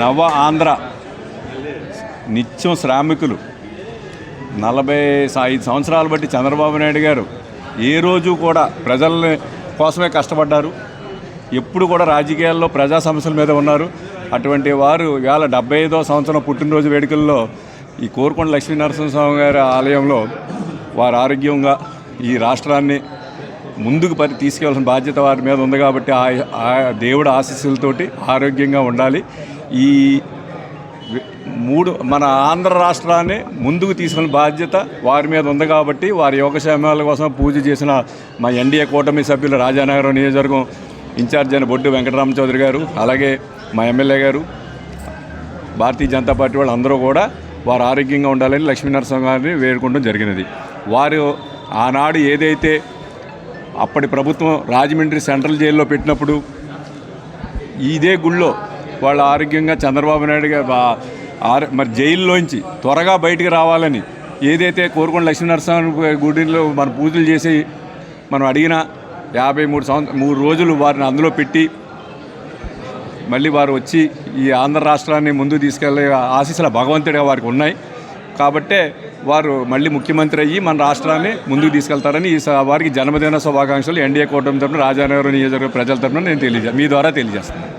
నవ ఆంధ్ర నిత్యం శ్రామికులు 45 సంవత్సరాలు బట్టి చంద్రబాబు నాయుడు గారు ఏ రోజు కూడా ప్రజల కోసమే కష్టపడ్డారు. ఎప్పుడు కూడా రాజకీయాల్లో ప్రజా సమస్యల మీద ఉన్నారు. అటువంటి వారు ఇవాళ 75వ సంవత్సరం పుట్టినరోజు వేడుకల్లో ఈ కోరుకొండ లక్ష్మీనరసింహస్వామి గారి ఆలయంలో వారు ఆరోగ్యంగా ఈ రాష్ట్రాన్ని ముందుకు తీసుకెళ్లాల్సిన బాధ్యత వారి మీద ఉంది. కాబట్టి ఆ దేవుడి ఆశీస్సులతోటి ఆరోగ్యంగా ఉండాలి. ఈ మన ఆంధ్ర రాష్ట్రాన్ని ముందుకు తీసుకునే బాధ్యత వారి మీద ఉంది. కాబట్టి వారి యోగక్షేమాల కోసం పూజ చేసిన మా ఎన్డీఏ కూటమి సభ్యులు రాజానగరం నియోజకవర్గం ఇన్ఛార్జ్ అయిన బొడ్డు వెంకటరామ చౌదరి గారు, అలాగే మా ఎమ్మెల్యే గారు, భారతీయ జనతా పార్టీ వాళ్ళు అందరూ కూడా వారు ఆరోగ్యంగా ఉండాలని లక్ష్మీనరసింహ గారిని వేడుకోవడం జరిగినది. వారు ఆనాడు ఏదైతే అప్పటి ప్రభుత్వం రాజమండ్రి సెంట్రల్ జైల్లో పెట్టినప్పుడు ఇదే గుళ్ళో వాళ్ళు ఆరోగ్యంగా చంద్రబాబు నాయుడు గారు మరి జైల్లోంచి త్వరగా బయటికి రావాలని ఏదైతే కోరుకొండ లక్ష్మీనరసింహ గుడిలో మన పూజలు చేసి మనం అడిగిన 53 రోజులు వారిని అందులో పెట్టి మళ్ళీ వారు వచ్చి ఈ ఆంధ్ర రాష్ట్రాన్ని ముందుకు తీసుకెళ్లే ఆశీస్సుల భగవంతుడిగా వారికి ఉన్నాయి. కాబట్టే వారు మళ్ళీ ముఖ్యమంత్రి అయ్యి మన రాష్ట్రాన్ని ముందుకు తీసుకెళ్తారని వారికి జన్మదిన శుభాకాంక్షలు ఎన్డీఏ కూటమి తరఫున రాజానగరం నియోజకవర్గ ప్రజల తరఫున నేను మీ ద్వారా తెలియజేస్తున్నాను.